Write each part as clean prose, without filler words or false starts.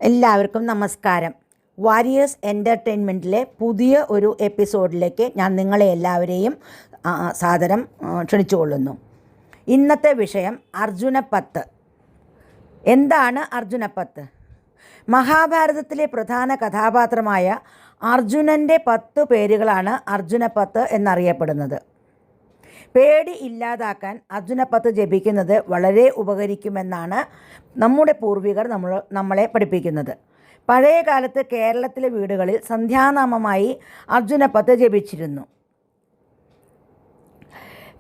എല്ലാവർക്കും നമസ്കാരം. വാരിയേഴ്സ് എൻ്റർടൈൻമെൻറ്റിലെ പുതിയ ഒരു എപ്പിസോഡിലേക്ക് ഞാൻ നിങ്ങളെ എല്ലാവരെയും സാദരം ക്ഷണിച്ചുകൊള്ളുന്നു. ഇന്നത്തെ വിഷയം അർജുനപ്പത്ത്. എന്താണ് അർജുനപ്പത്ത്? മഹാഭാരതത്തിലെ പ്രധാന കഥാപാത്രമായ അർജുനൻ്റെ 10 പേരുകളാണ് അർജുനപ്പത്ത് എന്നറിയപ്പെടുന്നത്. പേടി ഇല്ലാതാക്കാൻ അർജുനപ്പത്ത് ജപിക്കുന്നത് വളരെ ഉപകരിക്കുമെന്നാണ് നമ്മുടെ പൂർവികർ നമ്മളെ പഠിപ്പിക്കുന്നത്. പഴയ കാലത്ത് കേരളത്തിലെ വീടുകളിൽ സന്ധ്യാനാമമായി അർജുനപ്പത്ത് ജപിച്ചിരുന്നു.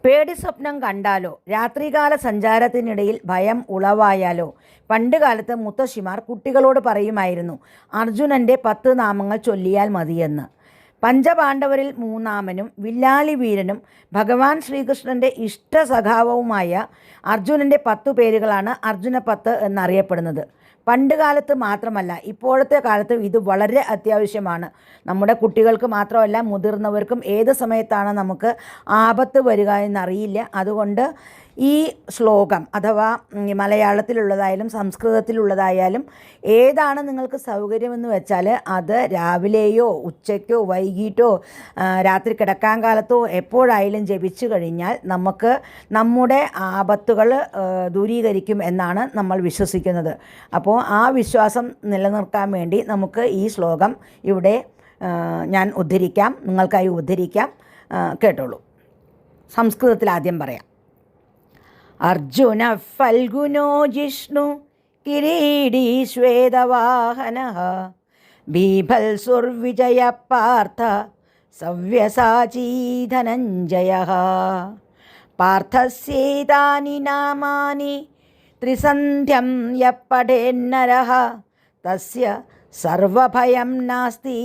പേടി സ്വപ്നം കണ്ടാലോ രാത്രികാല സഞ്ചാരത്തിനിടയിൽ ഭയം ഉളവായാലോ പണ്ട് കാലത്ത് മുത്തശ്ശിമാർ കുട്ടികളോട് പറയുമായിരുന്നു അർജുനൻ്റെ 10 നാമങ്ങൾ ചൊല്ലിയാൽ മതിയെന്ന്. പഞ്ചപാണ്ഡവരിൽ മൂന്നാമനും വില്ലാളി വീരനും ഭഗവാൻ ശ്രീകൃഷ്ണൻ്റെ ഇഷ്ടസഖാവുമായ അർജുനൻ്റെ 10 പേരുകളാണ് അർജുനപ്പത്ത് എന്നറിയപ്പെടുന്നത്. പണ്ട് കാലത്ത് മാത്രമല്ല, ഇപ്പോഴത്തെ കാലത്തും ഇത് വളരെ അത്യാവശ്യമാണ്. നമ്മുടെ കുട്ടികൾക്ക് മാത്രമല്ല, മുതിർന്നവർക്കും ഏത് സമയത്താണ് നമുക്ക് ആപത്ത് വരിക എന്നറിയില്ല. അതുകൊണ്ട് ഈ ശ്ലോകം അഥവാ മലയാളത്തിലുള്ളതായാലും സംസ്കൃതത്തിലുള്ളതായാലും ഏതാണ് നിങ്ങൾക്ക് സൗകര്യമെന്ന് വെച്ചാൽ അത് രാവിലെയോ ഉച്ചയ്ക്കോ വൈകിട്ടോ രാത്രി കിടക്കാൻ കാലത്തോ എപ്പോഴായാലും ജപിച്ചു കഴിഞ്ഞാൽ നമുക്ക് നമ്മുടെ ആപത്തുകൾ ദൂരീകരിക്കും എന്നാണ് നമ്മൾ വിശ്വസിക്കുന്നത്. അപ്പോൾ ആ വിശ്വാസം നിലനിർത്താൻ വേണ്ടി നമുക്ക് ഈ ശ്ലോകം ഇവിടെ ഞാൻ ഉദ്ധരിക്കാം, നിങ്ങൾക്കായി ഉദ്ധരിക്കാം. കേട്ടോളൂ. സംസ്കൃതത്തിൽ ആദ്യം പറയാം. അർജുന ഫൽഗുനോ ജിഷ്ണു കിരീടീ ശ്വേതവാഹനഃ ബീഭത്സുർവിജയ പാർത്ഥ സവ്യസാചീ ധനഞ്ജയഃ പാർത്ഥസ്യേതാനി നാമാനി ത്രിസന്ധ്യം യഃ പഠേന്നരഃ തസ്യ സർവഭയം നാസ്തി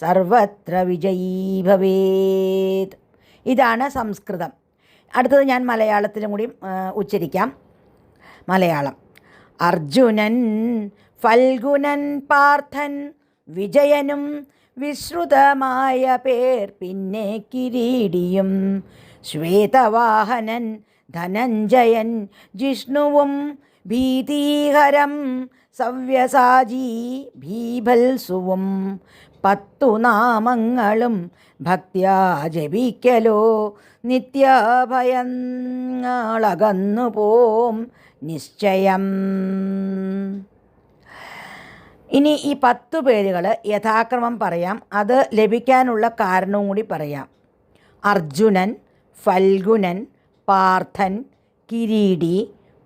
സർവത്ര വിജയീ ഭവേത്. ഇതാണ് സംസ്കൃതം. അടുത്തത് ഞാൻ മലയാളത്തിലും കൂടി ഉച്ചരിക്കാം. മലയാളം. അർജുനൻ ഫൽഗുനൻ പാർത്ഥൻ വിജയനും വിശ്രുതമായ പേർ പിന്നെ കിരീടിയും ശ്വേതവാഹനൻ ധനഞ്ജയൻ ജിഷ്ണുവും ഭീതീഹരം സവ്യസാചീ ഭീഭത്സുവും 10 നാമങ്ങളും ഭക്ത്യാ ജപിക്കലോ നിത്യഭയങ്ങളകന്നു പോം നിശ്ചയം. ഇനി ഈ 10 പേരുകൾ യഥാക്രമം പറയാം. അത് ലഭിക്കാനുള്ള കാരണവും കൂടി പറയാം. അർജുനൻ, ഫൽഗുനൻ, പാർത്ഥൻ, കിരീടി,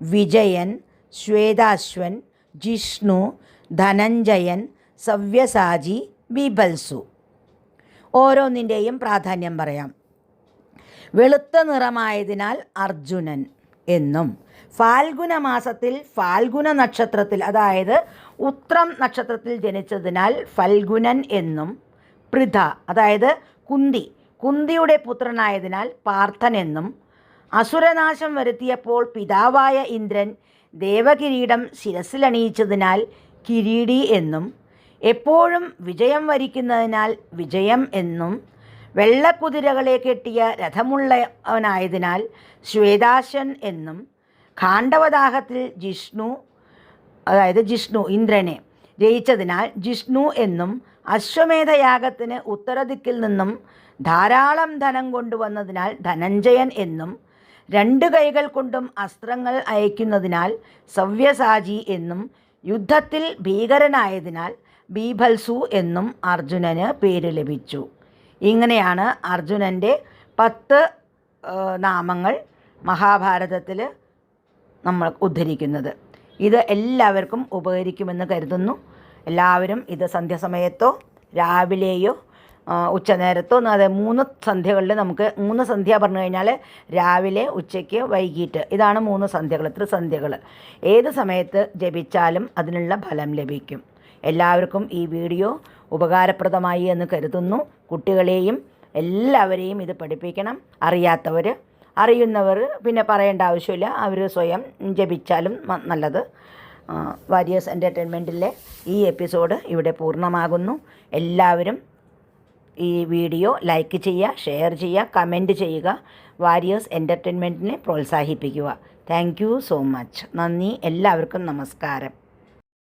വിജയൻ, ശ്വേതാശ്വൻ, ജിഷ്ണു, ധനഞ്ജയൻ, സവ്യസാചി, ബീഭത്സു. ഓരോന്നിൻ്റെയും പ്രാധാന്യം പറയാം. വെളുത്ത നിറമായതിനാൽ അർജുനൻ എന്നും, ഫാൽഗുന മാസത്തിൽ ഫാൽഗുന നക്ഷത്രത്തിൽ അതായത് ഉത്രം നക്ഷത്രത്തിൽ ജനിച്ചതിനാൽ ഫൽഗുനൻ എന്നും, പൃഥ അതായത് കുന്തിയുടെ പുത്രനായതിനാൽ പാർത്ഥൻ എന്നും, അസുരനാശം വരുത്തിയപ്പോൾ പിതാവായ ഇന്ദ്രൻ ദേവകിരീടം ശിരസിലണിയിച്ചതിനാൽ കിരീടി എന്നും, എപ്പോഴും വിജയം വരിക്കുന്നതിനാൽ വിജയം എന്നും, വെള്ളക്കുതിരകളെ കെട്ടിയ രഥമുള്ളവനായതിനാൽ ശ്വേതാശ്വൻ എന്നും, ഖാണ്ഡവദാഹത്തിൽ ജിഷ്ണു ഇന്ദ്രനെ ജയിച്ചതിനാൽ ജിഷ്ണു എന്നും, അശ്വമേധയാഗത്തിന് ഉത്തരദിക്കിൽ നിന്നും ധാരാളം ധനം കൊണ്ടുവന്നതിനാൽ ധനഞ്ജയൻ എന്നും, 2 കൈകൾ കൊണ്ടും അസ്ത്രങ്ങൾ അയക്കുന്നതിനാൽ സവ്യസാചി എന്നും, യുദ്ധത്തിൽ ഭീകരനായതിനാൽ ബീഭത്സു എന്നും അർജുനന് പേര് ലഭിച്ചു. ഇങ്ങനെയാണ് അർജുനൻ്റെ 10 നാമങ്ങൾ മഹാഭാരതത്തിൽ നമ്മൾ ഉദ്ധരിക്കുന്നത്. ഇത് എല്ലാവർക്കും ഉപകരിക്കുമെന്ന് കരുതുന്നു. എല്ലാവരും ഇത് സന്ധ്യാസമയത്തോ രാവിലെയോ ഉച്ചനേരത്തോ, അതെ 3 സന്ധ്യകളിൽ നമുക്ക് 3 സന്ധ്യ പറഞ്ഞു കഴിഞ്ഞാൽ രാവിലെ, ഉച്ചയ്ക്ക്, വൈകിട്ട്, ഇതാണ് 3 സന്ധ്യകൾ, ത്രിസന്ധ്യകൾ. ഏത് സമയത്ത് ജപിച്ചാലും അതിനുള്ള ഫലം ലഭിക്കും. എല്ലാവർക്കും ഈ വീഡിയോ ഉപകാരപ്രദമായി എന്ന് കരുതുന്നു. കുട്ടികളെയും എല്ലാവരെയും ഇത് പഠിപ്പിക്കണം. അറിയുന്നവർ പിന്നെ പറയേണ്ട ആവശ്യമില്ല, അവർ സ്വയം ജപിച്ചാലും നല്ലത്. വാരിയേഴ്സ് എൻ്റർടൈൻമെൻറ്റിലെ ഈ എപ്പിസോഡ് ഇവിടെ പൂർണ്ണമാകുന്നു. എല്ലാവരും ഈ വീഡിയോ ലൈക്ക് ചെയ്യുക, ഷെയർ ചെയ്യുക, കമൻറ്റ് ചെയ്യുക. വാരിയേഴ്സ് എൻ്റർടൈൻമെൻറ്റിനെ പ്രോത്സാഹിപ്പിക്കുക. Thank you so much. നന്ദി. എല്ലാവർക്കും നമസ്കാരം.